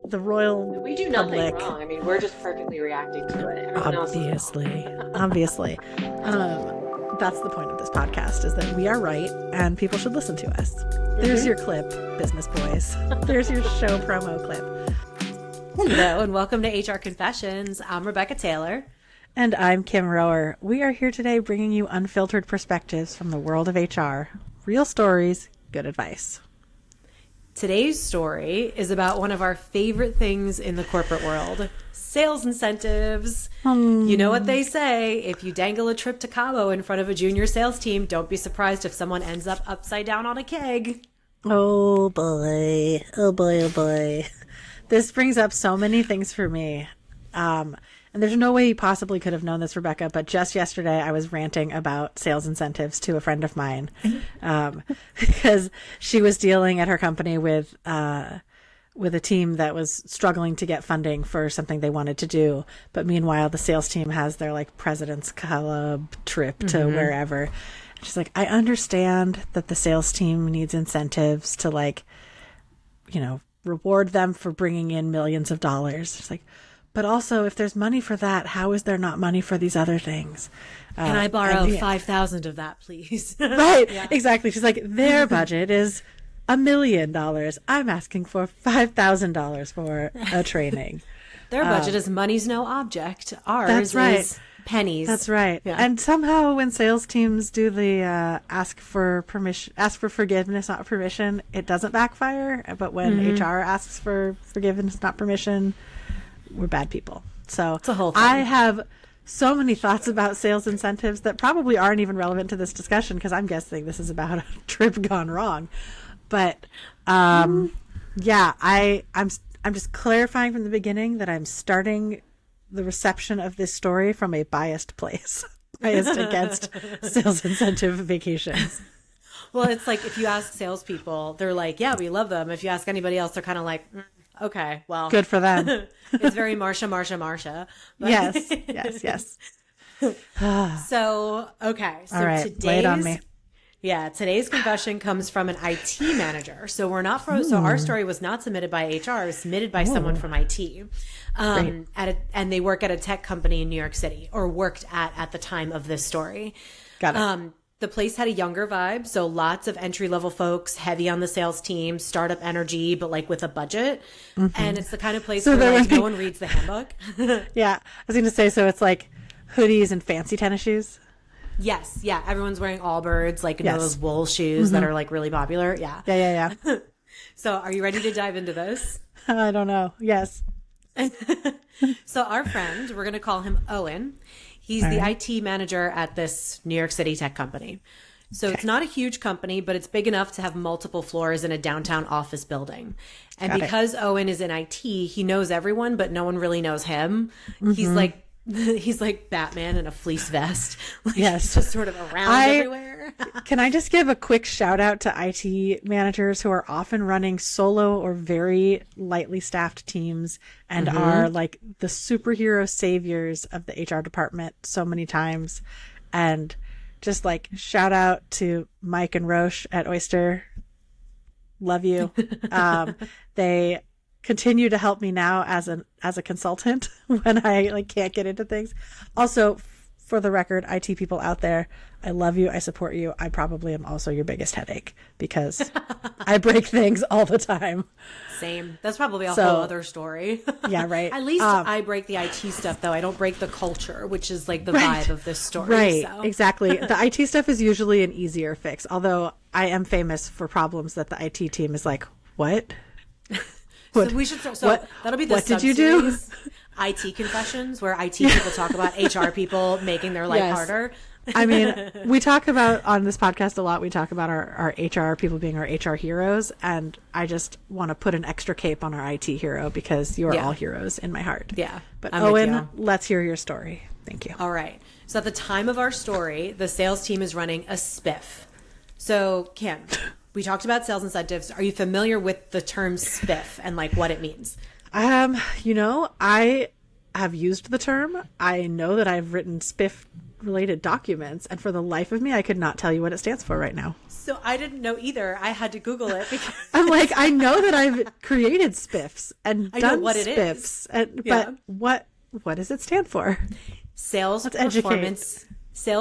the royal We do nothing public. wrong. I mean, we're just perfectly reacting to it. Everyone else is wrong. Obviously. That's the point of this podcast, is that we are right and people should listen to us. There's your clip, business boys. There's your show promo clip. Hello and welcome to HR Confessions. I'm Rebecca Taylor. And I'm Kim Rohrer. We are here today bringing you unfiltered perspectives from the world of HR. Real stories, good advice. Today's story is about one of our favorite things in the corporate world, sales incentives. You know what they say, if you dangle a trip to Cabo in front of a junior sales team, don't be surprised if someone ends up upside down on a keg. Oh boy. Oh boy, oh boy. This brings up so many things for me. And there's no way you possibly could have known this, Rebecca, but just yesterday I was ranting about sales incentives to a friend of mine because she was dealing at her company with a team that was struggling to get funding for something they wanted to do. But meanwhile, the sales team has their like President's Club trip to wherever. She's like, I understand that the sales team needs incentives to like, you know, reward them for bringing in millions of dollars. It's like, but also, if there's money for that, how is there not money for these other things? Can I borrow 5,000 of that, please? Right, yeah. Exactly. She's like, their budget is $1 million. I'm asking for $5,000 for a training. Their budget is money's no object. Ours that's right. is pennies. That's right. Yeah. And somehow when sales teams do the ask for forgiveness, not permission, it doesn't backfire. But when HR asks for forgiveness, not permission, we're bad people. So it's a whole thing. I have so many thoughts about sales incentives that probably aren't even relevant to this discussion because I'm guessing this is about a trip gone wrong. But yeah, I'm just clarifying from the beginning that I'm starting the reception of this story from a biased place, biased against sales incentive vacations. Well, it's like if you ask salespeople, they're like, yeah, we love them. If you ask anybody else, they're kind of like, okay, well. Good for them. It's very Marsha. But Yes. So, okay. So all right, lay it on me. Yeah, today's confession comes from an IT manager. So we're not from, so our story was not submitted by HR, it was submitted by someone from IT. And they work at a tech company in New York City, or worked at the time of this story. Got it. The place had a younger vibe, so lots of entry-level folks, heavy on the sales team, startup energy, but like with a budget. And it's the kind of place where like, no one reads the handbook. Yeah, I was going to say, so it's like hoodies and fancy tennis shoes. Yes, yeah. Everyone's wearing Allbirds, like those wool shoes that are like really popular. Yeah. Yeah. So are you ready to dive into this? I don't know. Yes. So our friend, we're going to call him Owen. He's the IT manager at this New York City tech company. So it's not a huge company, but it's big enough to have multiple floors in a downtown office building. And because Owen is in IT, he knows everyone, but no one really knows him. He's like Batman in a fleece vest. Like, yes. Just sort of around everywhere. Can I just give a quick shout out to IT managers who are often running solo or very lightly staffed teams and are like the superhero saviors of the HR department so many times. And just like shout out to Mike and Roche at Oyster. Love you. They continue to help me now as a consultant when I like can't get into things. Also, for the record, IT people out there, I love you. I support you. I probably am also your biggest headache because I break things all the time. Same. That's probably a whole other story. Yeah, right. At least I break the IT stuff, though. I don't break the culture, which is like the vibe of this story. Right. So. Exactly. The IT stuff is usually an easier fix, although I am famous for problems that the IT team is like, what? So we should. That'll be the what did you do? IT confessions, where IT people talk about HR people making their life harder. I mean, we talk about on this podcast a lot. We talk about our HR people being our HR heroes, and I just want to put an extra cape on our IT hero because you are all heroes in my heart. Yeah, but Owen, let's hear your story. Thank you. All right. So at the time of our story, the sales team is running a SPIFF. So Kim, we talked about sales incentives. Are you familiar with the term SPIFF and like what it means? I have used the term. I know that I've written SPIFF related documents, and for the life of me, I could not tell you what it stands for right now. So I didn't know either. I had to Google it because I'm like, I know that I've created SPIFFs and I know done what it SPIFFs, is. but what does it stand for? Sales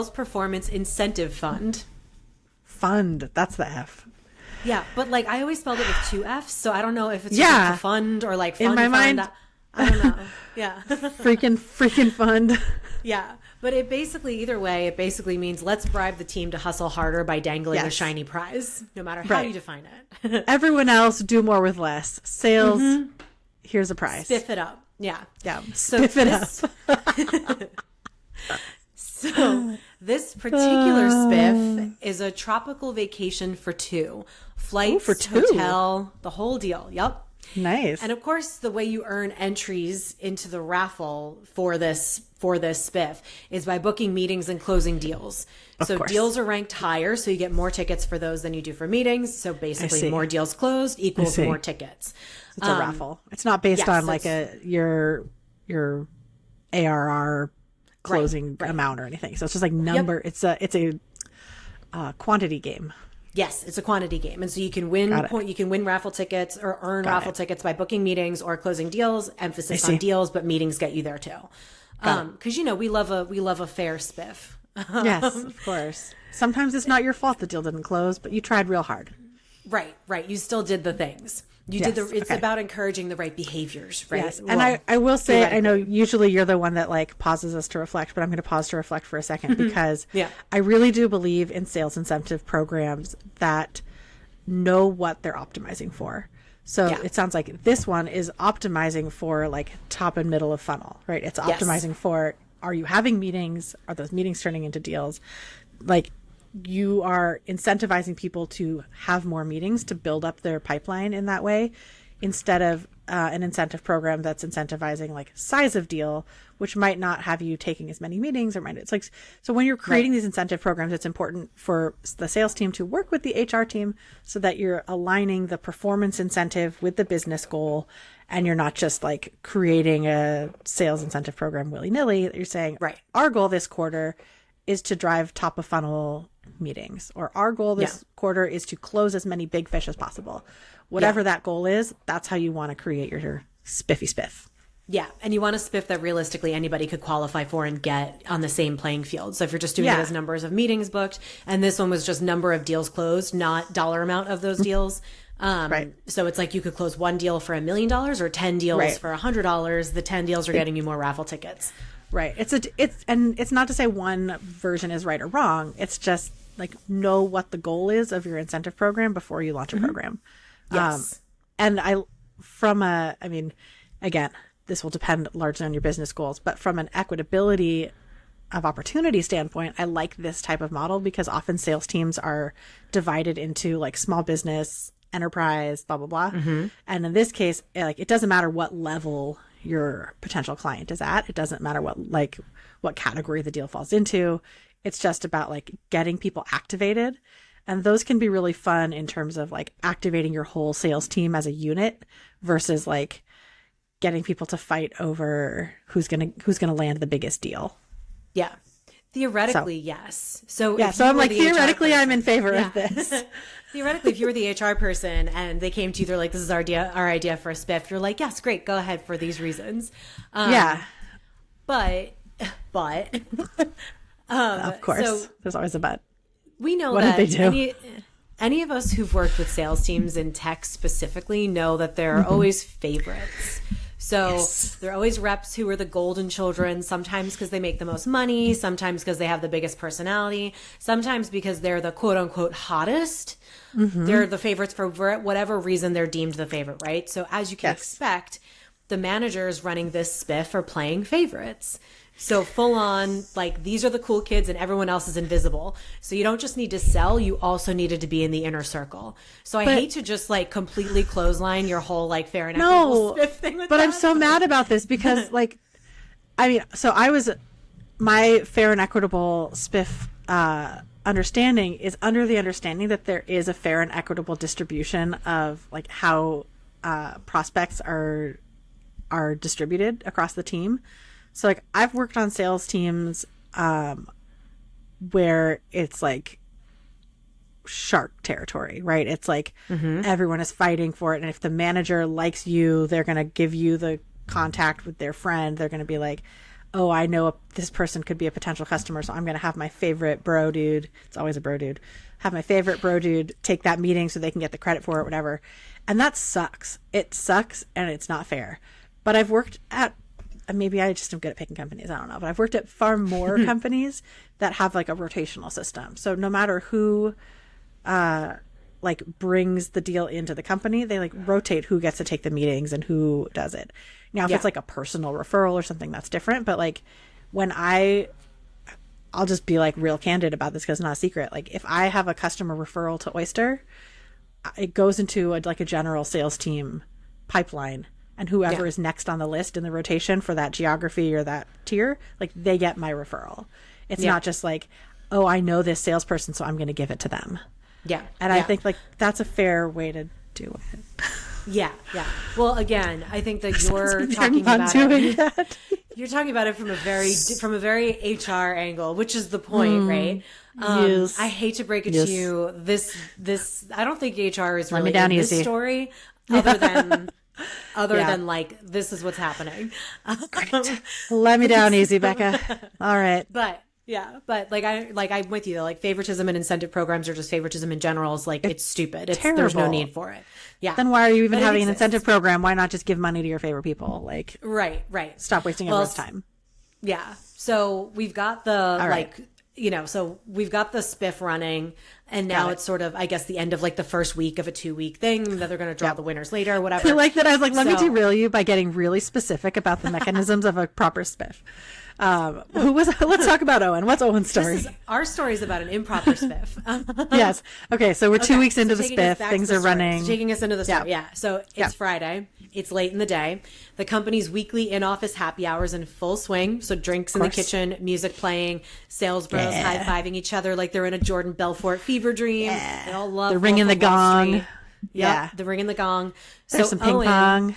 Performance Incentive Fund. Fund. That's the F. Yeah, but like I always spelled it with 2 F's, so I don't know if it's Yeah. just like a fund or like fund. In my mind, I don't know. Yeah. freaking fund. Yeah. But it basically, either way, it basically means let's bribe the team to hustle harder by dangling a shiny prize, no matter how you define it. Everyone else, do more with less. Sales, here's a prize. Spiff it up. Yeah. Yeah. So Spiff it up. So this particular spiff is a tropical vacation for 2. Flights, for 2. hotel, the whole deal. Yep. Nice. And of course, the way you earn entries into the raffle for this spiff is by booking meetings and closing deals. So course. deals are ranked higher, so you get more tickets for those than you do for meetings. So basically, more deals closed equals more tickets. It's a raffle. It's not based on like your ARR closing amount or anything. So it's just like number. Yep. It's a quantity game. Yes, it's a quantity game, and so you can win you can win raffle tickets or earn raffle tickets by booking meetings or closing deals. Emphasis on deals, but meetings get you there too. Because we love a fair spiff. Yes, of course. Sometimes it's not your fault the deal didn't close, but you tried real hard. Right. You still did the things. It's about encouraging the right behaviors, right? Yes. And I will say, I know usually you're the one that like pauses us to reflect, but I'm going to pause to reflect for a second because I really do believe in sales incentive programs that know what they're optimizing for. So it sounds like this one is optimizing for like top and middle of funnel, right? It's optimizing for, are you having meetings? Are those meetings turning into deals? Like, you are incentivizing people to have more meetings to build up their pipeline in that way, instead of an incentive program that's incentivizing like size of deal, which might not have you taking as many meetings, or it's like, so when you're creating these incentive programs, it's important for the sales team to work with the HR team so that you're aligning the performance incentive with the business goal, and you're not just like creating a sales incentive program willy-nilly. You're saying, our goal this quarter is to drive top of funnel meetings, or our goal this quarter is to close as many big fish as possible. Whatever that goal is, that's how you want to create your spiffy spiff. Yeah. And you want a spiff that realistically anybody could qualify for and get on the same playing field. So if you're just doing it as numbers of meetings booked, and this one was just number of deals closed, not dollar amount of those deals. So it's like you could close 1 deal for $1 million or 10 deals for $100. The 10 deals are getting you more raffle tickets. Right. It's not to say one version is right or wrong. It's just like, know what the goal is of your incentive program before you launch a program. Yes. And again, this will depend largely on your business goals, but from an equitability of opportunity standpoint, I like this type of model because often sales teams are divided into like small business, enterprise, blah, blah, blah. And in this case, like, it doesn't matter what level your potential client is at. It doesn't matter what category the deal falls into. It's just about like getting people activated. And those can be really fun in terms of like activating your whole sales team as a unit versus like getting people to fight over who's going to land the biggest deal. Yeah. Theoretically, yes. So I'm like, theoretically, I'm in favor of this. Theoretically, if you were the HR person and they came to you, they're like, this is our idea for a spiff. You're like, yes, great. Go ahead for these reasons. But of course, so there's always a but. We know what that did they do? Any of us who've worked with sales teams in tech specifically know that there are always favorites. So there are always reps who are the golden children, sometimes because they make the most money, sometimes because they have the biggest personality, sometimes because they're the quote unquote hottest. They're the favorites for whatever reason they're deemed the favorite, right? So as you can expect, the managers running this spiff are playing favorites. So full on, like, these are the cool kids and everyone else is invisible. So you don't just need to sell, you also needed to be in the inner circle. So I hate to just like completely clothesline your whole like fair and equitable spiff thing with but that. I'm so mad about this because like, my fair and equitable spiff understanding is under the understanding that there is a fair and equitable distribution of like how prospects are distributed across the team. So like, I've worked on sales teams where it's like shark territory, right? It's like everyone is fighting for it. And if the manager likes you, they're going to give you the contact with their friend. They're going to be like, oh, I know this person could be a potential customer, so I'm going to have my favorite bro dude. It's always a bro dude. Have my favorite bro dude take that meeting so they can get the credit for it, whatever. And that sucks. It sucks, and it's not fair. But I've worked at, maybe I just am good at picking companies, I don't know, but I've worked at far more companies that have like a rotational system. So no matter who like brings the deal into the company, they like rotate who gets to take the meetings and who does it. Now, if it's like a personal referral or something, that's different. But like when I'll just be like real candid about this because it's not a secret. Like if I have a customer referral to Oyster, it goes into a general sales team pipeline, and whoever is next on the list in the rotation for that geography or that tier, like they get my referral. It's not just like, oh, I know this salesperson, so I'm going to give it to them. Yeah. And I think like that's a fair way to do it. Yeah. Well, again, I think that you're talking about it. You're talking about it from a very HR angle, which is the point, right? Yes. I hate to break it to you. This I don't think HR is really in this story, other than like this is what's happening. Let me down easy, Becca. All right, but I'm with you. Like favoritism and incentive programs are just favoritism in general. Is like it's stupid. There's no need for it. Yeah. Then why are you even having an incentive program? Why not just give money to your favorite people? Like right. Stop wasting everyone's time. Yeah. So we've got the so we've got the SPIFF running, and now it's sort of, I guess, the end of like the first week of a 2-week thing that they're going to draw the winners later or whatever. I like that. I was like, let me derail you by getting really specific about the mechanisms of a proper SPIFF. Let's talk about Owen. What's Owen's story? Our story is about an improper SPIFF. Yes. Okay. So we're 2 weeks into the SPIFF. Things are running. So taking us into the story. Yeah. So it's Friday. It's late in the day. The company's weekly in-office happy hours in full swing. So drinks in the kitchen, music playing, sales bros high-fiving each other like they're in a Jordan Belfort fever dream. They all love the ringing the gong. The ringing the gong. There's some ping pong.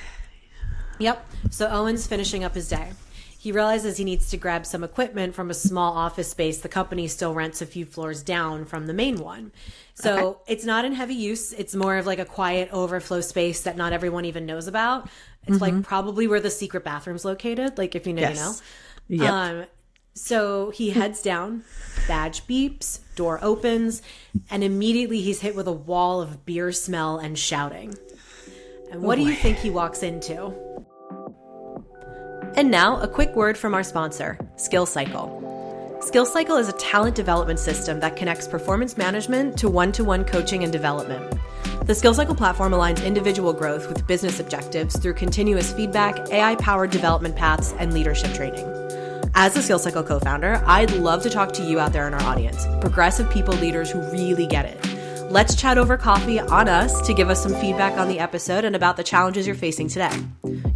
Yep. So Owen's finishing up his day. He realizes he needs to grab some equipment from a small office space the company still rents a few floors down from the main one. So it's not in heavy use. It's more of like a quiet overflow space that not everyone even knows about. It's like probably where the secret bathroom's located. Like if you know, you know. Yep. So he heads down, badge beeps, door opens, and immediately he's hit with a wall of beer smell and shouting. And what do you think he walks into? And now, a quick word from our sponsor, SkillCycle. SkillCycle is a talent development system that connects performance management to one-to-one coaching and development. The SkillCycle platform aligns individual growth with business objectives through continuous feedback, AI-powered development paths, and leadership training. As a SkillCycle co-founder, I'd love to talk to you out there in our audience, progressive people leaders who really get it. Let's chat over coffee on us to give us some feedback on the episode and about the challenges you're facing today.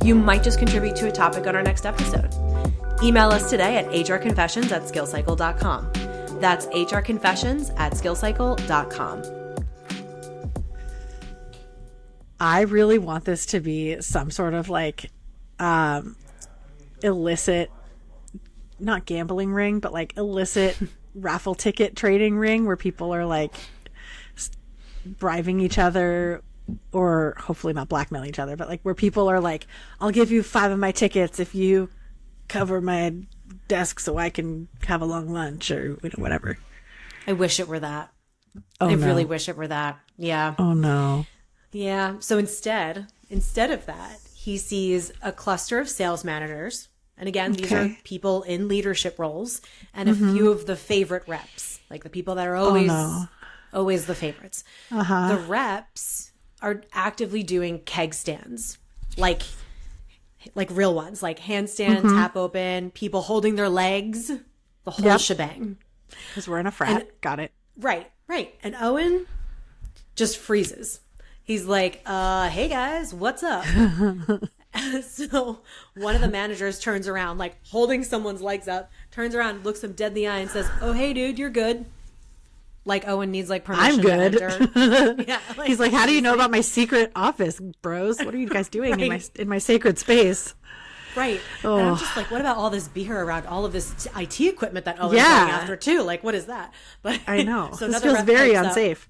You might just contribute to a topic on our next episode. Email us today at hrconfessions@skillcycle.com. That's hrconfessions@skillcycle.com. I really want this to be some sort of like illicit, not gambling ring, but like illicit raffle ticket trading ring where people are like bribing each other, or hopefully not blackmailing each other, but like where people are like, I'll give you 5 of my tickets if you cover my desk so I can have a long lunch, or whatever. I wish it were that. I really wish it were that. Yeah. Oh no. Yeah. So instead of that, he sees a cluster of sales managers. And again, these are people in leadership roles, and a few of the favorite reps, like the people that are always the favorites. The reps are actively doing keg stands, like real ones, like handstand, tap open, people holding their legs, the whole shebang. Because we're in a frat. Got it. Right. And Owen just freezes. He's like, hey guys, what's up? So one of the managers turns around, like holding someone's legs up, turns around, looks him dead in the eye and says, oh, hey dude, you're good. Like Owen needs like permission. I'm good. To enter. Yeah, he's like, how do you know about my secret office, bros? What are you guys doing in my sacred space? Right. Oh. And I'm just like, what about all this beer around all of this IT equipment that Owen's Yeah. going after too? Like, what is that? But I know. So this another feels rep very pipes up. unsafe.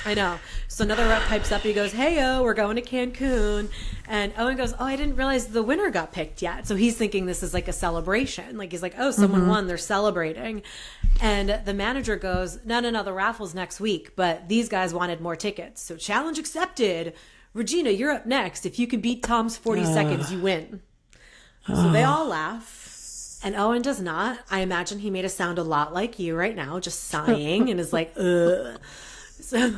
I know. So another rep pipes up. He goes, "Hey, we're going to Cancun." And Owen goes, "Oh, I didn't realize the winner got picked yet." So he's thinking this is like a celebration. Like he's like, "Oh, someone won. They're celebrating." And the manager goes, No, the raffle's next week. But these guys wanted more tickets. So challenge accepted. Regina, you're up next. If you can beat Tom's 40 seconds, you win. So they all laugh. And Owen does not. I imagine he made a sound a lot like you right now, just sighing and is like, ugh. So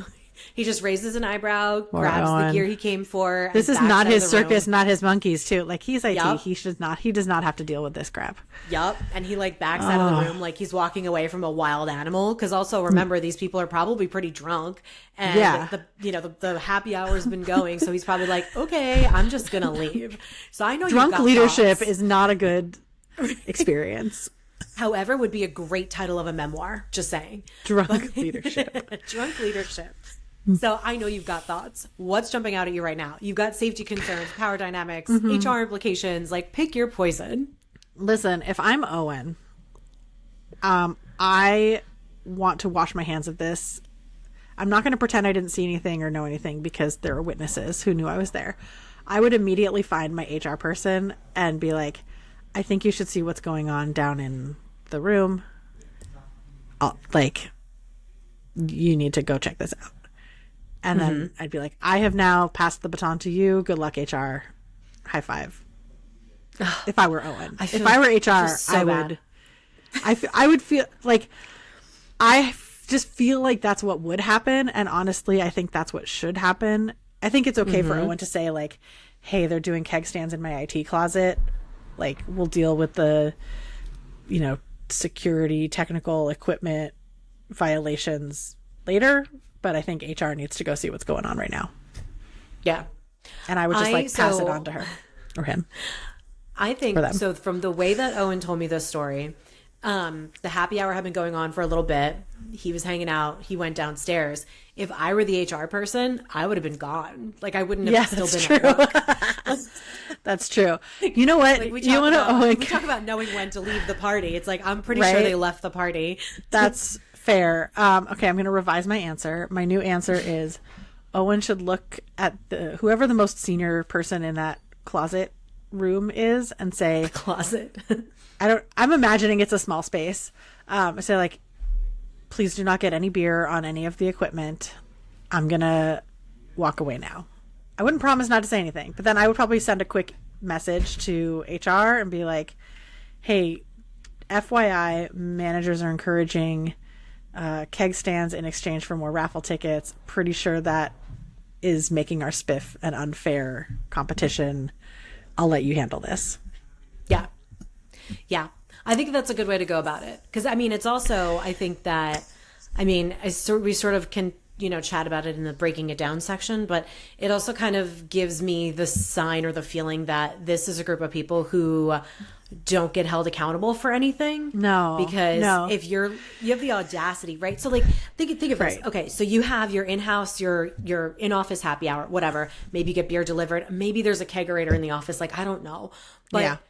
he just raises an eyebrow, grabs the gear he came for. This and is backs not out his of the circus, room. not his monkeys, too. Like, he's IT. Yup. He does not have to deal with this crap. Yup. And he like backs out of the room like he's walking away from a wild animal. Because also remember, these people are probably pretty drunk. And Yeah. the happy hour's been going. So he's probably like, okay, I'm just going to leave. So I know Drunk you've got leadership thoughts. is not a good experience. However, would be a great title of a memoir. Just saying. Drunk leadership. Drunk leadership. So I know you've got thoughts. What's jumping out at you right now? You've got safety concerns, power dynamics, HR implications. Like, pick your poison. Listen, if I'm Owen, I want to wash my hands of this. I'm not going to pretend I didn't see anything or know anything because there are witnesses who knew I was there. I would immediately find my HR person and be like, I think you should see what's going on down in the room. You need to go check this out. And then I'd be like, I have now passed the baton to you. Good luck, HR. High five. If I were Owen. If I were HR, so bad. I would feel like, just feel like that's what would happen. And honestly, I think that's what should happen. I think it's okay for Owen to say like, hey, they're doing keg stands in my IT closet. Like, we'll deal with the, security, technical equipment violations later. But I think HR needs to go see what's going on right now. Yeah. And I would just pass it on to her or him. I think so. From the way that Owen told me this story, the happy hour had been going on for a little bit. He was hanging out. He went downstairs. If I were the HR person, I would have been gone. Like, I wouldn't have still been at work. That's true. You know what? Like, we talk about knowing when to leave the party. It's like, I'm pretty sure they left the party. That's fair. Okay, I'm going to revise my answer. My new answer is Owen should look at whoever the most senior person in that closet room is and say, Closet. I'm imagining it's a small space. Say like, please do not get any beer on any of the equipment. I'm going to walk away now. I wouldn't promise not to say anything, but then I would probably send a quick message to HR and be like, hey, FYI, managers are encouraging keg stands in exchange for more raffle tickets. Pretty sure that is making our SPIFF an unfair competition. I'll let you handle this. Yeah. Yeah. I think that's a good way to go about it. Because, I mean, it's also, I think that, we sort of can, chat about it in the breaking it down section, but it also kind of gives me the sign or the feeling that this is a group of people who don't get held accountable for anything. No. Because if you have the audacity, right? So like think of this. Okay, so you have your in-house, your in-office happy hour, whatever. Maybe you get beer delivered. Maybe there's a kegerator in the office. Like, I don't know. But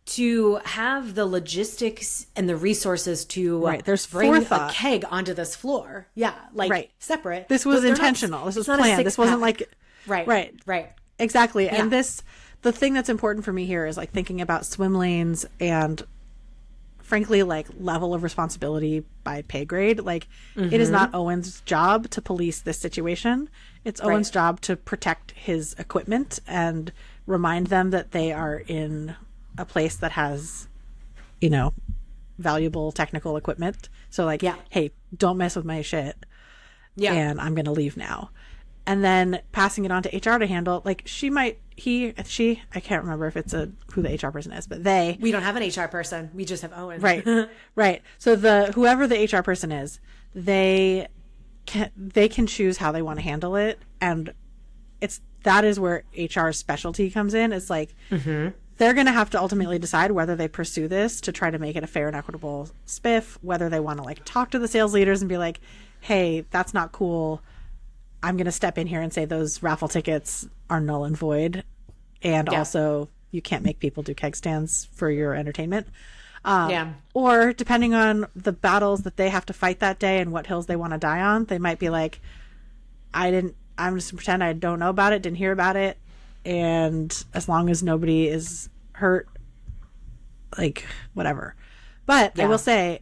to have the logistics and the resources to there's bring forethought. a keg onto this floor. Yeah. Like separate. This was They're intentional. This was not a planned. This wasn't six-pack. like Right. Exactly. And the thing that's important for me here is like thinking about swim lanes and frankly like level of responsibility by pay grade. Like it is not Owen's job to police this situation. It's Owen's job to protect his equipment and remind them that they are in a place that has, valuable technical equipment. So like, hey, don't mess with my shit. Yeah. And I'm going to leave now. And then passing it on to HR to handle, like she, I can't remember if it's who the HR person is, but we don't have an HR person. We just have Owen. Right. So whoever the HR person is, they can choose how they want to handle it. And that is where HR's specialty comes in. It's like, they're going to have to ultimately decide whether they pursue this to try to make it a fair and equitable SPIFF, whether they want to like talk to the sales leaders and be like, hey, that's not cool. I'm going to step in here and say those raffle tickets are null and void. And also you can't make people do keg stands for your entertainment. Yeah. Or depending on the battles that they have to fight that day and what hills they want to die on, they might be like, I'm just gonna pretend I don't know about it, didn't hear about it, and as long as nobody is hurt, like, whatever. But I will say,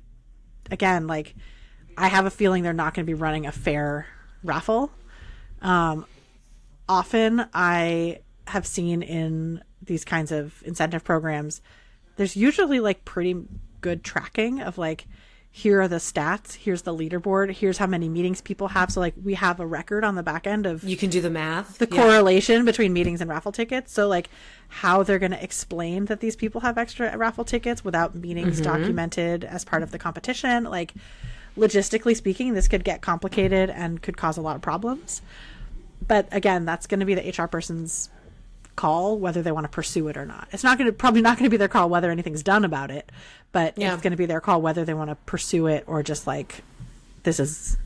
again, like, I have a feeling they're not going to be running a fair raffle. Often I have seen in these kinds of incentive programs, there's usually like pretty good tracking of like, here are the stats, here's the leaderboard, here's how many meetings people have. So like we have a record on the back end of, you can do the math, the correlation between meetings and raffle tickets. So like how they're going to explain that these people have extra raffle tickets without meetings documented as part of the competition. Like logistically speaking, this could get complicated and could cause a lot of problems. But again, that's going to be the HR person's call whether they want to pursue it or not. It's probably not going to be their call whether anything's done about it, but it's going to be their call whether they want to pursue it or just like, this is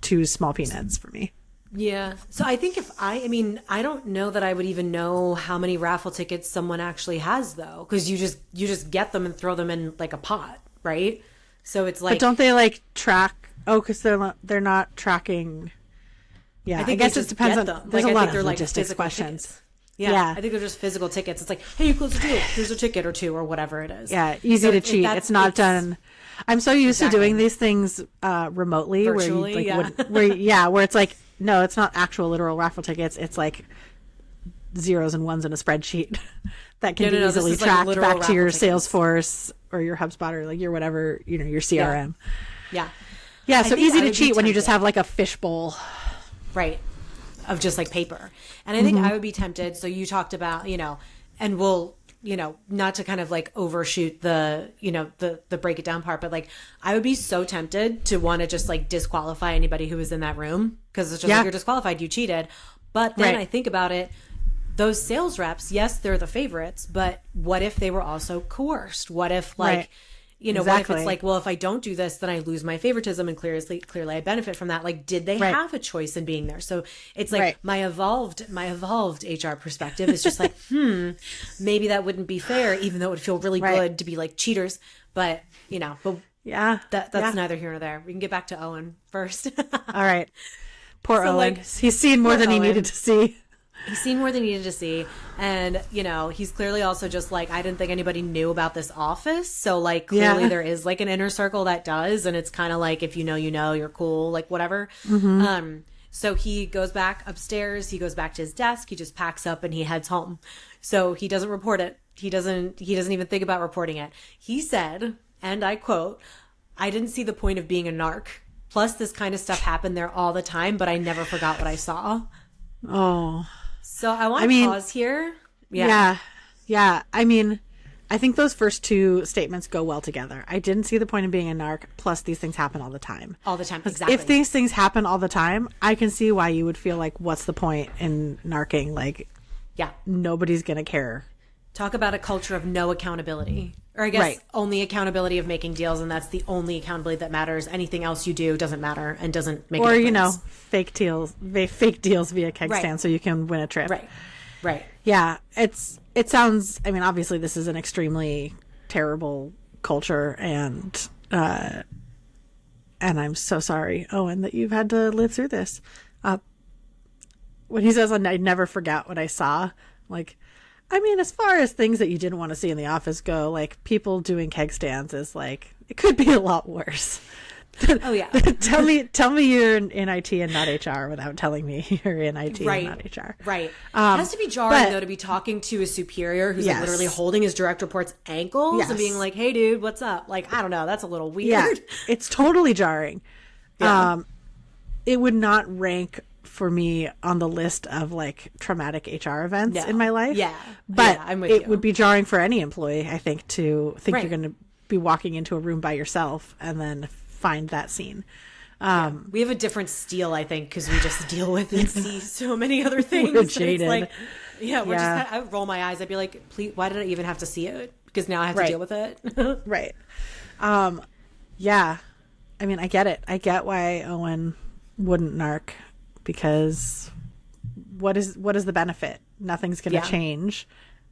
too small peanuts for me. Yeah. So I think I don't know that I would even know how many raffle tickets someone actually has though, because you just get them and throw them in like a pot, right? So it's like, but don't they like track? Oh, because they're not tracking. Yeah, I guess it depends on. There's a lot of logistics questions. Tickets. Yeah, I think they're just physical tickets. It's like, hey, you closed a deal. Here's a ticket or two or whatever it is. Yeah, easy to cheat. It's not done. I'm so used to doing these things remotely, virtually, where it's like, no, it's not actual literal raffle tickets. It's like zeros and ones in a spreadsheet that can be easily tracked back to your Salesforce or your HubSpot or like your whatever, your CRM. Yeah. So easy to cheat when you just have like a fishbowl. Right. Of just like paper. And I think I would be tempted. So you talked about, and we'll, not to kind of like overshoot the, the break it down part, but like I would be so tempted to want to just like disqualify anybody who was in that room because it's just like, you're disqualified, you cheated. But then I think about it, those sales reps, yes, they're the favorites, but what if they were also coerced? What if like, what if it's like, well, if I don't do this, then I lose my favoritism and clearly I benefit from that. Like, did they have a choice in being there? So it's like my evolved HR perspective is just like, maybe that wouldn't be fair, even though it would feel really good to be like cheaters. But, that's neither here nor there. We can get back to Owen first. All right. Poor Owen. He's seen more than he needed to see. He's seen more than he needed to see. And, he's clearly also just like, I didn't think anybody knew about this office. So like, clearly there is like an inner circle that does. And it's kind of like, if you know, you're cool, like whatever. So he goes back upstairs. He goes back to his desk. He just packs up and he heads home. So he doesn't report it. He doesn't even think about reporting it. He said, and I quote, "I didn't see the point of being a narc. Plus this kind of stuff happened there all the time, but I never forgot what I saw." Oh, so I want to pause here. Yeah. I mean, I think those first two statements go well together. I didn't see the point of being a narc. Plus, these things happen all the time. All the time, exactly. If these things happen all the time, I can see why you would feel like, what's the point in narking? Like, nobody's going to care. Talk about a culture of no accountability. Or I guess only accountability of making deals, and that's the only accountability that matters. Anything else you do doesn't matter and doesn't make a difference. Or, fake deals via keg stand so you can win a trip. Right. Yeah, it sounds, I mean, obviously this is an extremely terrible culture, and I'm so sorry, Owen, that you've had to live through this. When he says, "I never forgot what I saw," like, I mean, as far as things that you didn't want to see in the office go, like people doing keg stands is like, it could be a lot worse. Oh yeah. tell me you're in IT and not HR without telling me you're in IT and not HR. Right. It has to be jarring though to be talking to a superior who's like literally holding his direct report's ankles and being like, "Hey dude, what's up?" Like, I don't know, that's a little weird. Yeah, it's totally jarring. Yeah. It would not rank for me on the list of like traumatic HR events in my life. Yeah. But I'm with you. Would be jarring for any employee, I think, to think you're going to be walking into a room by yourself and then find that scene. We have a different steel, I think, because we just deal with and see so many other things. We're jaded. It's like, just, I would roll my eyes. I'd be like, "Please, why did I even have to see it? Because now I have to deal with it." Right. Yeah. I mean, I get it. I get why Owen wouldn't narc, because what is the benefit? Nothing's going to change.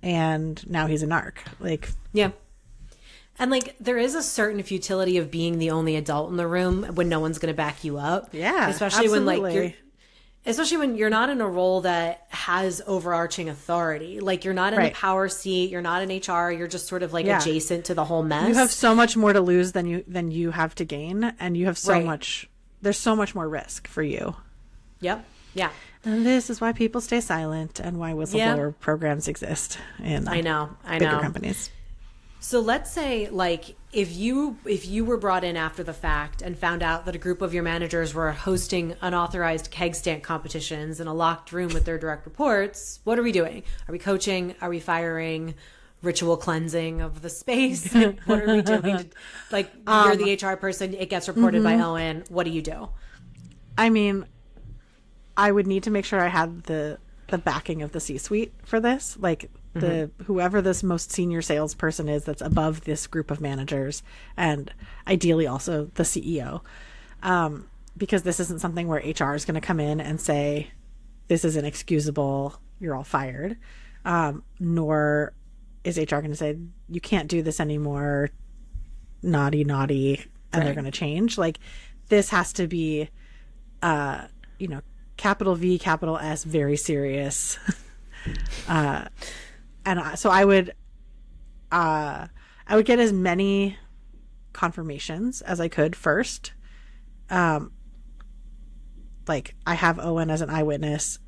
and now he's a narc. Like, yeah. And like, there is a certain futility of being the only adult in the room when no one's going to back you up. Yeah, especially absolutely. when you're not in a role that has overarching authority. Like, you're not in a power seat, you're not in HR, you're just sort of like adjacent to the whole mess. You have so much more to lose than you have to gain, and you have so much. There's so much more risk for you. Yep. Yeah. And this is why people stay silent, and why whistleblower programs exist in bigger companies. So let's say, like, if you were brought in after the fact and found out that a group of your managers were hosting unauthorized keg stand competitions in a locked room with their direct reports, what are we doing? Are we coaching? Are we firing? Ritual cleansing of the space? What are we doing? Like, you're the HR person. It gets reported by Owen. What do you do? I mean, I would need to make sure I had the backing of the C-suite for this. Like, whoever this most senior salesperson is that's above this group of managers, and ideally also the CEO, because this isn't something where HR is going to come in and say, this is inexcusable, you're all fired, nor is HR going to say, you can't do this anymore, naughty, and they're going to change. Like, this has to be, capital V, capital S, very serious. And so I would get as many confirmations as I could first. Like, I have Owen as an eyewitness,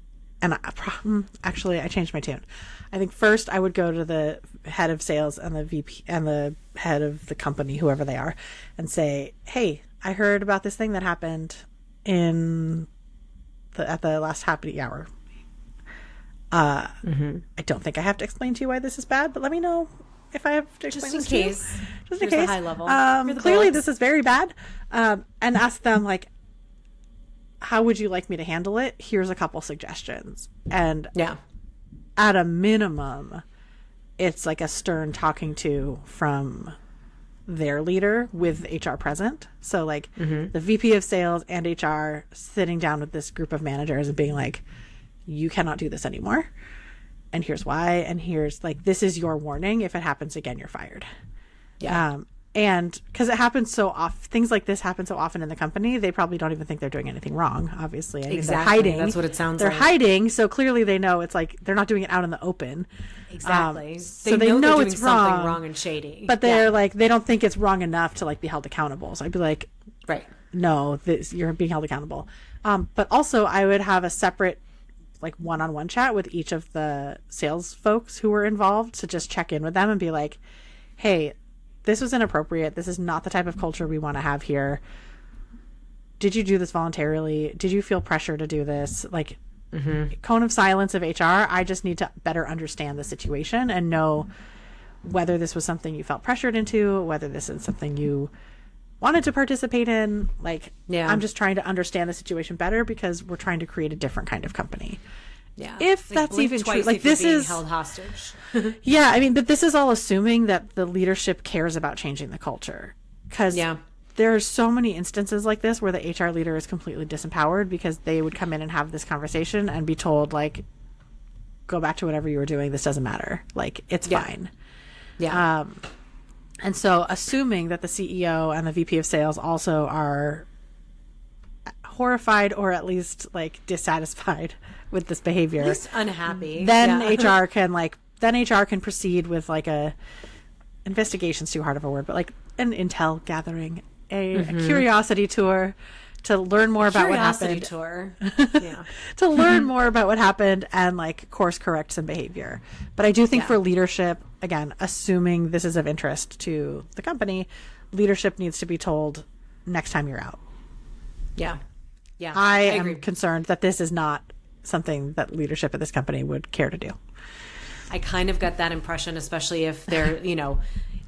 and actually I changed my tune. I think first I would go to the head of sales and the VP and the head of the company, whoever they are, and say, hey, I heard about this thing that happened at the last happy hour. I don't think I have to explain to you why this is bad, but let me know if I have to explain just this in case. to you. Just in Here's case. the high level. Clearly this is very bad. And ask them, like, how would you like me to handle it? Here's a couple suggestions. And at a minimum, it's like a stern talking to from their leader with HR present. So like the VP of sales and HR sitting down with this group of managers and being like, you cannot do this anymore, and here's why, and here's, like, this is your warning. If it happens again, you're fired. And because it happens so often, things like this happen so often in the company, they probably don't even think they're doing anything wrong, obviously. I mean, they're hiding. That's what it sounds like. They're hiding, so clearly they know it's like they're not doing it out in the open. Exactly. So they know it's wrong, something wrong and shady. but they're like, they don't think it's wrong enough to, like, be held accountable. So I'd be like, no, you're being held accountable. But also I would have a separate, like, one-on-one chat with each of the sales folks who were involved to just check in with them and be like, hey, this was inappropriate. This is not the type of culture we want to have here. Did you do this voluntarily? Did you feel pressure to do this? Like, cone of silence of HR. I just need to better understand the situation and know whether this was something you felt pressured into, whether this is something you wanted to participate in. Like, I'm just trying to understand the situation better because we're trying to create a different kind of company. If that's even true. Like, this is held hostage. I mean, but this is all assuming that the leadership cares about changing the culture, because there are so many instances like this where the HR leader is completely disempowered because they would come in and have this conversation and be told, like, go back to whatever you were doing. This doesn't matter. Like, it's fine. And so assuming that the CEO and the VP of sales also are horrified or at least, like, dissatisfied with this behavior, at least unhappy, then HR can proceed with, like, a investigation's too hard of a word, but like an intel gathering, a curiosity tour to learn more about what happened. To learn more about what happened and, like, course correct some behavior. But I do think for leadership, again, assuming this is of interest to the company, leadership needs to be told next time you're out. I am concerned that this is not something that leadership at this company would care to do. I kind of got that impression, especially if they're,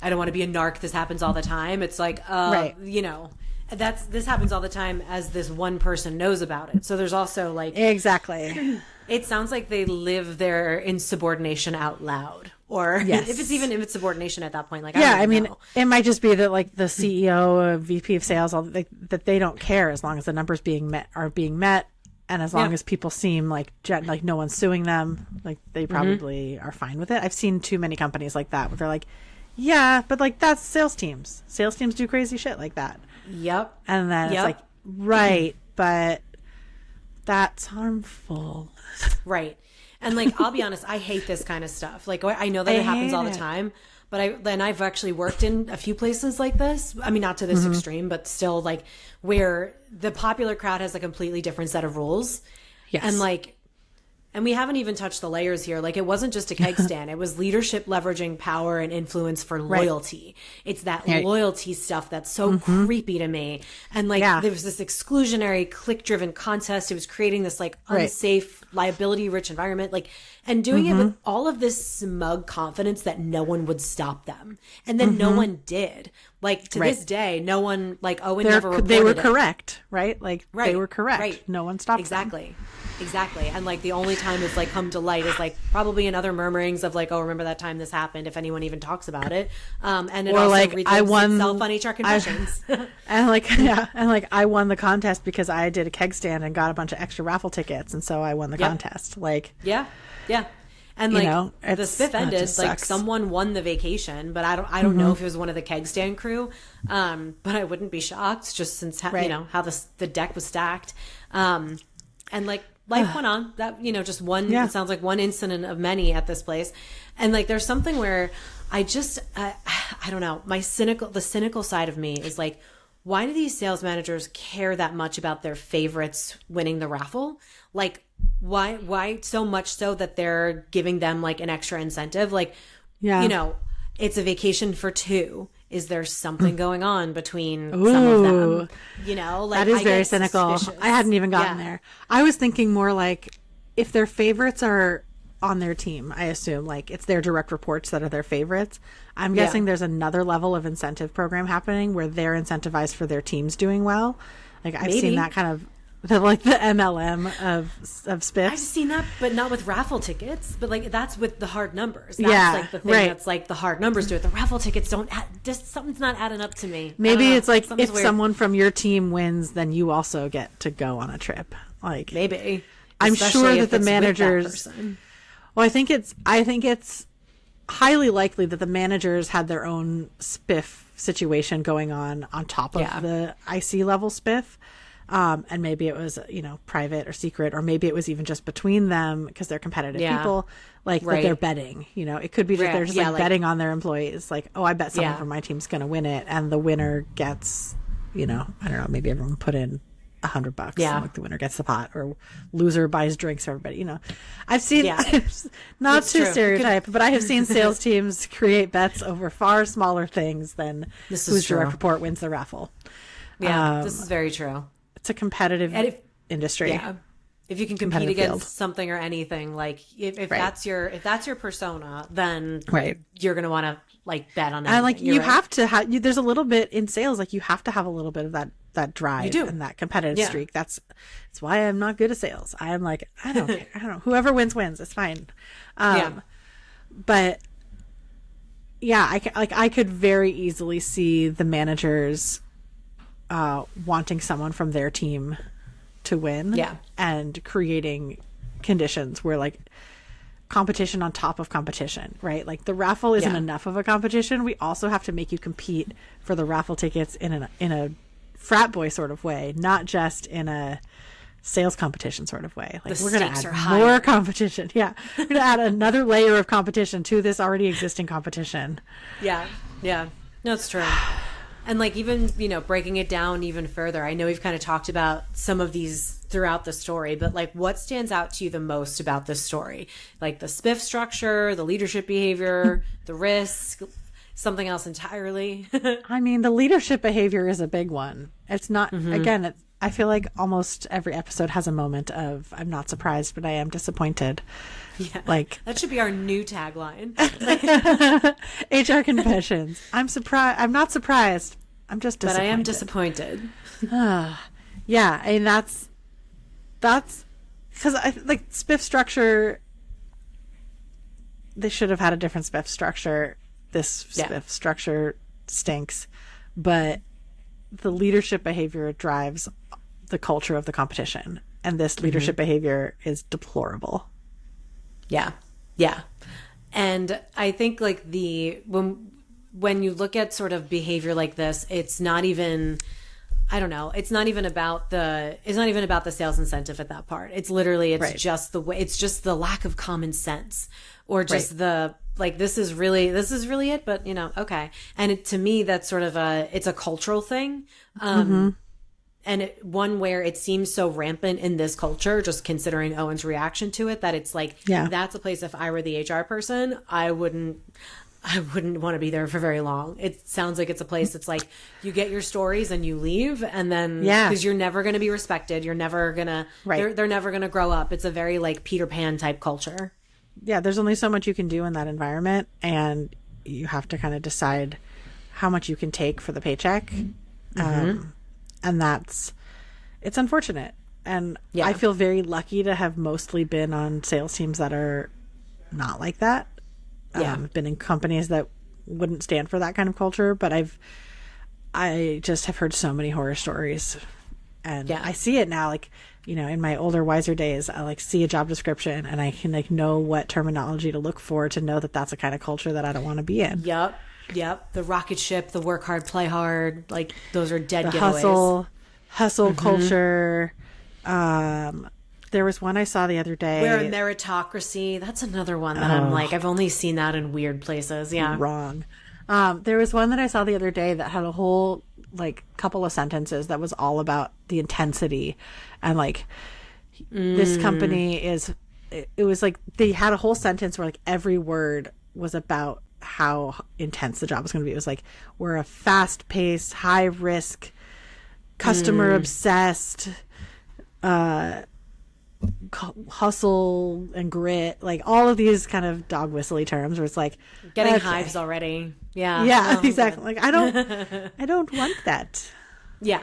I don't want to be a narc. This happens all the time. It's like, this happens all the time as this one person knows about it. So there's also, like, exactly. It sounds like they live their insubordination out loud, or if it's subordination at that point, like, I mean, know. It might just be that, like, the CEO, VP of sales, that they don't care as long as the numbers are being met. And as long as people seem like no one's suing them, like they probably are fine with it. I've seen too many companies like that where they're like, yeah, but like that's sales teams. Sales teams do crazy shit like that. Yep. And then it's like, right, but that's harmful. Right. And like, I'll be honest, I hate this kind of stuff. Like, I know that it happens all the time, but I've actually worked in a few places like this. I mean, not to this extreme, but still like where the popular crowd has a completely different set of rules. Yes. And like, and we haven't even touched the layers here. Like, it wasn't just a keg stand. It was leadership leveraging power and influence for loyalty. It's that loyalty stuff that's so creepy to me. And like, there was this exclusionary click-driven contest. It was creating this like unsafe, liability-rich environment. Like, and doing it with all of this smug confidence that no one would stop them. And then no one did. Like, to this day, no one, like, Owen never reported They were it. correct, right? Like, they were correct. Right. No one stopped them. Exactly. And like the only time it's like come to light is like probably in other murmurings of like, oh, remember that time this happened, if anyone even talks about it. And it also like, I won itself on HR Confessions. And like, I won the contest because I did a keg stand and got a bunch of extra raffle tickets, and so I won the contest. Like, yeah. And like, the spiff ended, like someone won the vacation, but I don't know if it was one of the keg stand crew. But I wouldn't be shocked just since you know how the deck was stacked. And like, life went on. That, you know, just one, it sounds like one incident of many at this place. And like, there's something where I just, I don't know, the cynical side of me is like, why do these sales managers care that much about their favorites winning the raffle? Like, why so much so that they're giving them like an extra incentive? Like, you know, it's a vacation for two. Is there something going on between some of them? You know, like, that is very cynical. Suspicious. I hadn't even gotten there. I was thinking more like, if their favorites are on their team, I assume like it's their direct reports that are their favorites. I'm guessing there's another level of incentive program happening where they're incentivized for their teams doing well. Like, I've seen that kind of, like the MLM of SPIFFs. I've seen that, but not with raffle tickets. But like, that's with the hard numbers. That's like the thing that's like the hard numbers do it. The raffle tickets don't add, just something's not adding up to me. Maybe it's like, if someone from your team wins, then you also get to go on a trip. Like, maybe. I'm sure that the managers, well, I think it's highly likely that the managers had their own SPIFF situation going on top of the IC level SPIFF. And maybe it was, you know, private or secret, or maybe it was even just between them because they're competitive people, like that they're betting, you know, it could be that they're just like betting on their employees. Like, oh, I bet someone from my team's going to win it. And the winner gets, you know, I don't know, maybe everyone put in $100. Yeah. Like, the winner gets the pot, or loser buys drinks for everybody, you know. I've seen, not to stereotype, but I have seen sales teams create bets over far smaller things than whose direct report wins the raffle. Yeah, this is very true. It's a competitive industry. Yeah. If you can compete against something or anything, like if that's your persona, then you're going to want to like bet on it. And like, you have to have, there's a little bit in sales, like you have to have a little bit of that drive and that competitive streak. That's why I'm not good at sales. I'm like, I don't care. I don't know. Whoever wins, it's fine. But yeah, I could very easily see the managers wanting someone from their team to win and creating conditions where like competition on top of competition, right? Like, the raffle isn't enough of a competition. We also have to make you compete for the raffle tickets in a frat boy sort of way, not just in a sales competition sort of way. Like, we're going to add more competition. Yeah. We're going to add another layer of competition to this already existing competition. Yeah. No, it's true. And like, even, you know, breaking it down even further, I know we've kind of talked about some of these throughout the story, but like, what stands out to you the most about this story? Like, the SPIFF structure, the leadership behavior, the risk, something else entirely? I mean, the leadership behavior is a big one. It's not, again, I feel like almost every episode has a moment of, I'm not surprised, but I am disappointed. Yeah, like, that should be our new tagline. HR Confessions. I'm not surprised. I'm just disappointed. But I am disappointed. Yeah, I mean, that's because I like SPIFF structure. They should have had a different SPIFF structure. This SPIFF structure stinks, but the leadership behavior drives the culture of the competition. And this leadership behavior is deplorable. Yeah. Yeah. And I think like when you look at sort of behavior like this, it's not even, I don't know, it's not even about the sales incentive at that part. It's literally, it's just the way, it's just the lack of common sense, or just the, like, this is really it, but okay. And to me, that's sort of it's a cultural thing. And one where it seems so rampant in this culture, just considering Owen's reaction to it, that it's like, that's a place, if I were the HR person, I wouldn't want to be there for very long. It sounds like it's a place that's like, you get your stories and you leave, and then, because you're never going to be respected. You're never going to, they're never going to grow up. It's a very like Peter Pan type culture. Yeah. There's only so much you can do in that environment, and you have to kind of decide how much you can take for the paycheck. And it's unfortunate. And I feel very lucky to have mostly been on sales teams that are not like that. I've been in companies that wouldn't stand for that kind of culture, but I just have heard so many horror stories, and I see it now. Like, in my older, wiser days, I like see a job description and I can like know what terminology to look for to know that that's a kind of culture that I don't want to be in. Yep. The rocket ship, the work hard, play hard. Like, those are dead giveaways. Hustle culture. There was one I saw the other day. Where meritocracy. That's another one that I'm like, I've only seen that in weird places. Yeah. Wrong. There was one that I saw the other day that had a whole like couple of sentences that was all about the intensity, and like this company is, it was like they had a whole sentence where like every word was about how intense the job was going to be. It was like, we're a fast-paced, high-risk, customer-obsessed, hustle and grit, like all of these kind of dog whistly terms where it's like getting hives already. Yeah, exactly. Like I don't want that. Yeah.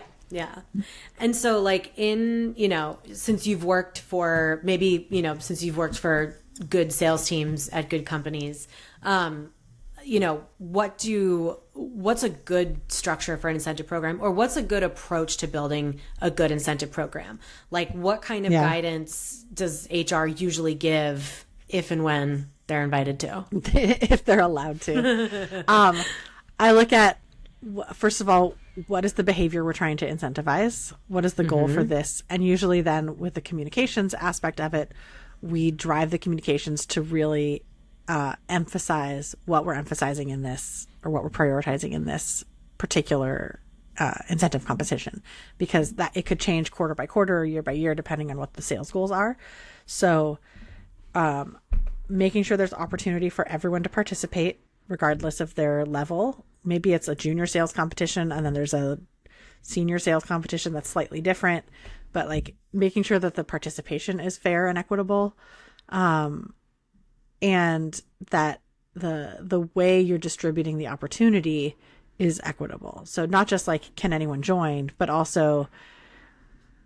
And so like since you've worked for good sales teams at good companies, what's a good structure for an incentive program, or what's a good approach to building a good incentive program? Like, what kind of guidance does HR usually give if and when they're invited to? If they're allowed to. I look at, first of all, what is the behavior we're trying to incentivize? What is the goal for this? And usually then with the communications aspect of it, we drive the communications to really emphasize what we're emphasizing in this, or what we're prioritizing in this particular incentive competition, because that it could change quarter by quarter or year by year depending on what the sales goals are. So making sure there's opportunity for everyone to participate regardless of their level. Maybe it's a junior sales competition and then there's a senior sales competition that's slightly different, but like making sure that the participation is fair and equitable, and that the way you're distributing the opportunity is equitable. So not just like, can anyone join, but also,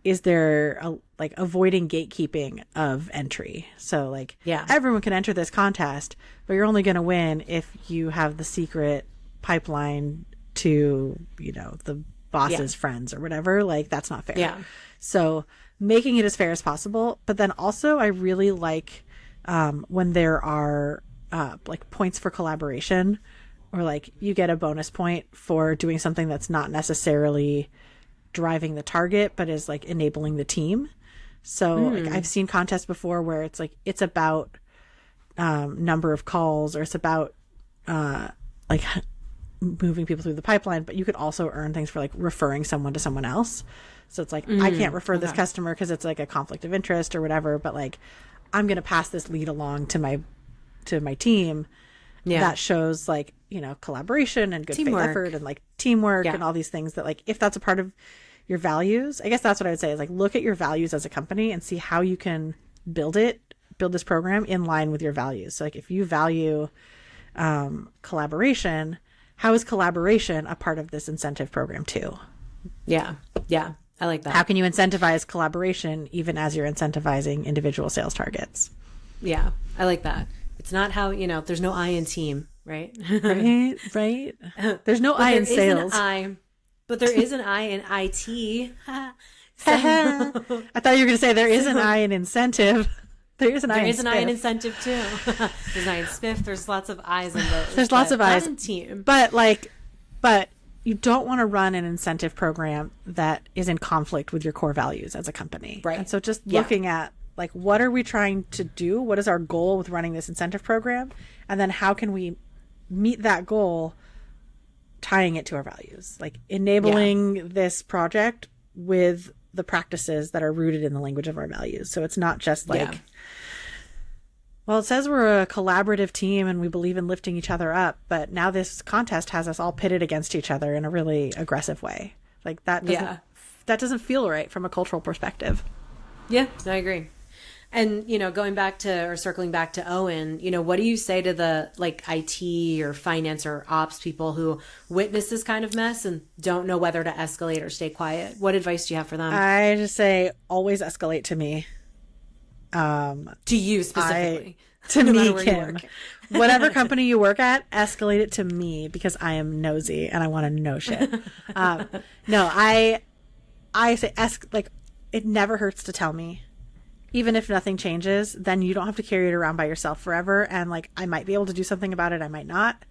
is there like avoiding gatekeeping of entry? So like, everyone can enter this contest, but you're only going to win if you have the secret pipeline to, the boss's friends or whatever. Like, that's not fair. Yeah. So making it as fair as possible. But then also I really like when there are like points for collaboration, or like you get a bonus point for doing something that's not necessarily driving the target, but is like enabling the team. So like I've seen contests before where it's like, it's about number of calls, or it's about like moving people through the pipeline, but you could also earn things for like referring someone to someone else. So it's like, I can't refer this customer because it's like a conflict of interest or whatever, but like I'm going to pass this lead along to my team. That shows like, collaboration and good faith effort and like teamwork and all these things that like, if that's a part of your values, I guess that's what I would say is like, look at your values as a company and see how you can build this program in line with your values. So like if you value collaboration, how is collaboration a part of this incentive program too? Yeah. I like that. How can you incentivize collaboration even as you're incentivizing individual sales targets? Yeah, I like that. It's not how, there's no I in team, right? Right. There's no I in sales. But there is an I in IT. I thought you were going to say there is an I in incentive. There is an I in incentive too. There's an I in SPIFF. There's lots of I's in those. There's lots of I's. Not in team. But you don't want to run an incentive program that is in conflict with your core values as a company. Right. And so just looking at like, what are we trying to do? What is our goal with running this incentive program? And then how can we meet that goal, tying it to our values, like enabling this project with the practices that are rooted in the language of our values. So it's not just like, well, it says we're a collaborative team and we believe in lifting each other up, but now this contest has us all pitted against each other in a really aggressive way. Like that doesn't feel right from a cultural perspective. Yeah, I agree. And, going back to, or circling back to Owen, what do you say to the like IT or finance or ops people who witness this kind of mess and don't know whether to escalate or stay quiet? What advice do you have for them? I just say, always escalate to me. To you specifically. To me, Kim. Whatever company you work at, escalate it to me because I am nosy and I want to know shit. No, I say it never hurts to tell me. Even if nothing changes, then you don't have to carry it around by yourself forever. And like, I might be able to do something about it. I might not,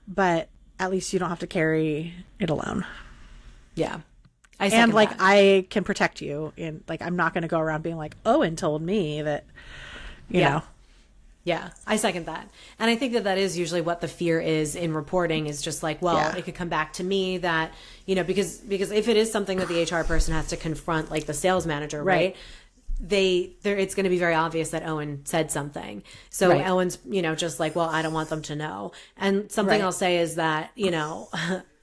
but at least you don't have to carry it alone. Yeah. I can protect you in like, I'm not going to go around being like, Owen told me that, you know. Yeah, I second that. And I think that is usually what the fear is in reporting, is just like, well, it could come back to me that, because if it is something that the HR person has to confront, like the sales manager, right? It's going to be very obvious that Owen said something. So Owen's, just like, well, I don't want them to know. And something I'll say is that,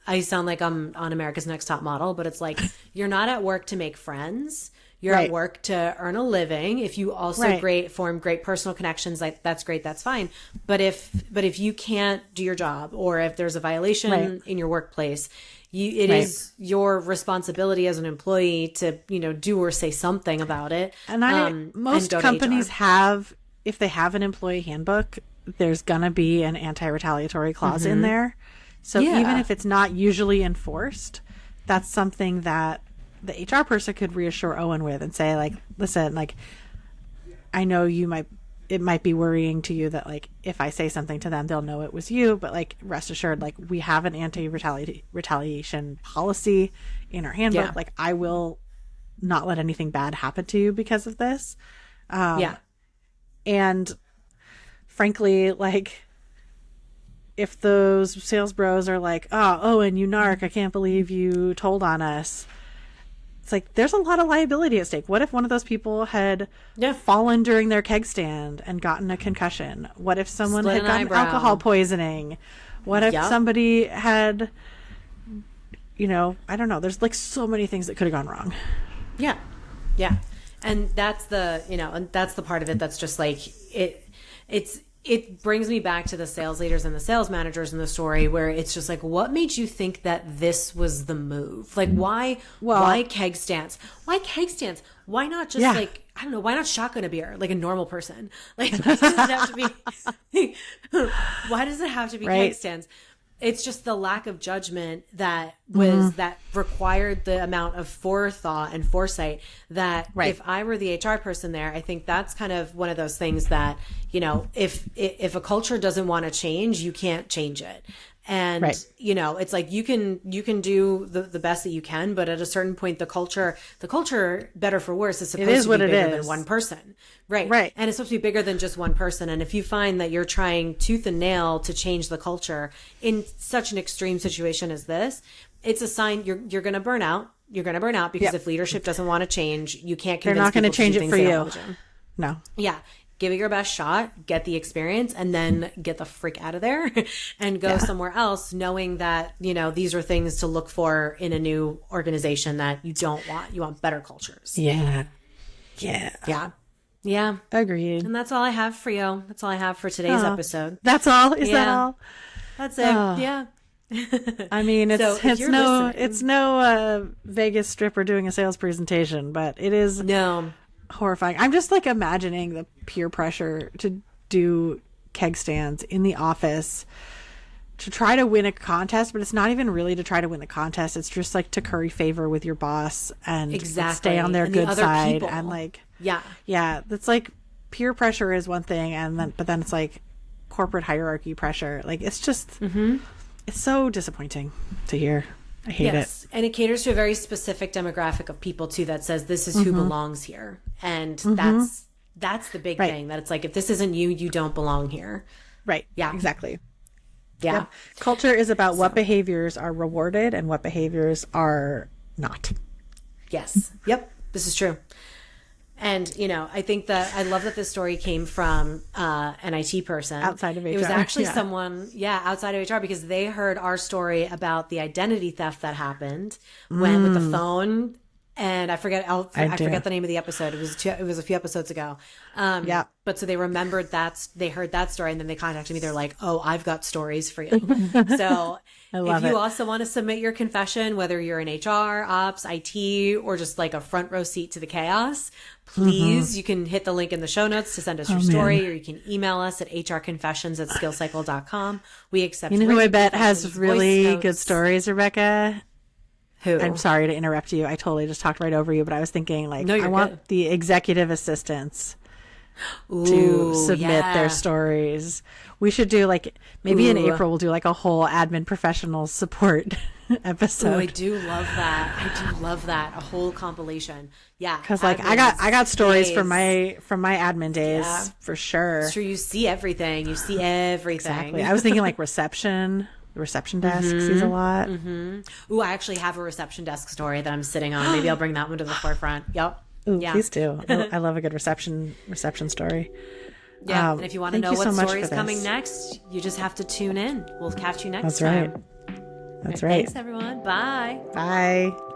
I sound like I'm on America's Next Top Model, but it's like, you're not at work to make friends. You're at work to earn a living. If you also form great personal connections, like that's great, that's fine. But if you can't do your job, or if there's a violation in your workplace, it is your responsibility as an employee to, do or say something about it. And most companies if they have an employee handbook, there's gonna be an anti-retaliatory clause in there. So even if it's not usually enforced, that's something that the HR person could reassure Owen with and say, like, listen, like, I know it might be worrying to you that, like, if I say something to them, they'll know it was you, but like, rest assured, like, we have an anti-retaliation policy in our handbook. Like, I will not let anything bad happen to you because of this. And frankly, like, if those sales bros are like, oh, Owen, you narc, I can't believe you told on us. It's like, there's a lot of liability at stake. What if one of those people had fallen during their keg stand and gotten a concussion? What if someone had gotten alcohol poisoning? What if somebody had, I don't know. There's like so many things that could have gone wrong. Yeah. Yeah. And that's and that's the part of it that's just like, it brings me back to the sales leaders and the sales managers in the story, where it's just like, what made you think that this was the move? Like, why keg stands? Why keg stands? Why not just like, I don't know, why not shotgun a beer like a normal person? Like, why does it have to be, why does it have to be keg stands? It's just the lack of judgment that that required the amount of forethought and foresight that if I were the HR person there, I think that's kind of one of those things that, if a culture doesn't want to change, you can't change it. And, it's like, you can do the best that you can, but at a certain point, the culture, better for worse, is supposed to be bigger than one person. Right. And it's supposed to be bigger than just one person. And if you find that you're trying tooth and nail to change the culture in such an extreme situation as this, it's a sign you're going to burn out. You're going to burn out because if leadership doesn't want to change, you can't convince They're not going to change it for you. No. Yeah. Give it your best shot, get the experience, and then get the freak out of there and go somewhere else, knowing that, these are things to look for in a new organization that you don't want. You want better cultures. Yeah. Agreed. And that's all I have for you. That's all I have for today's episode. That's all? Is that all? That's it. Yeah. I mean, it's no Vegas stripper doing a sales presentation, but it is horrifying. I'm just like imagining the peer pressure to do keg stands in the office to try to win a contest, but it's not even really to try to win the contest. It's just like to curry favor with your boss and stay on their good side. People. And like, yeah, that's like peer pressure is one thing. But then it's like corporate hierarchy pressure. Like, it's just, it's so disappointing to hear. I hate it. And it caters to a very specific demographic of people too, that says this is who belongs here. And that's the big thing, that it's like, if this isn't you, you don't belong here. Right. Yeah, exactly. Yeah. Yep. Culture is about what behaviors are rewarded and what behaviors are not. Yes. Yep. This is true. And, I think that I love that this story came from an IT person. Outside of HR. It was actually someone, outside of HR, because they heard our story about the identity theft that happened when with the phone. And I forget the name of the episode. It was a few episodes ago. But so they remembered they heard that story, and then they contacted me. They're like, "Oh, I've got stories for you." So if you also want to submit your confession, whether you're in HR, ops, IT, or just like a front row seat to the chaos, please, you can hit the link in the show notes to send us your story, or you can email us at hrconfessions@skillcycle.com. We accept. You know who I bet has really good stories, Rebecca? Who? I'm sorry to interrupt you. I totally just talked right over you, but I was thinking, like, I want the executive assistants to submit their stories. We should do, like, maybe in April we'll do like a whole admin professional support episode. I do love that. A whole compilation. Yeah. Because like I got stories from my admin days for sure. It's true. You see everything. Exactly. I was thinking like reception. The reception desk sees a lot. Ooh, I actually have a reception desk story that I'm sitting on. Maybe I'll bring that one to the forefront. Yep. Ooh, please do. I love a good reception story. Yeah, and if you want to know what story is coming next, you just have to tune in. We'll catch you next time. That's right. Thanks, everyone. Bye. Bye.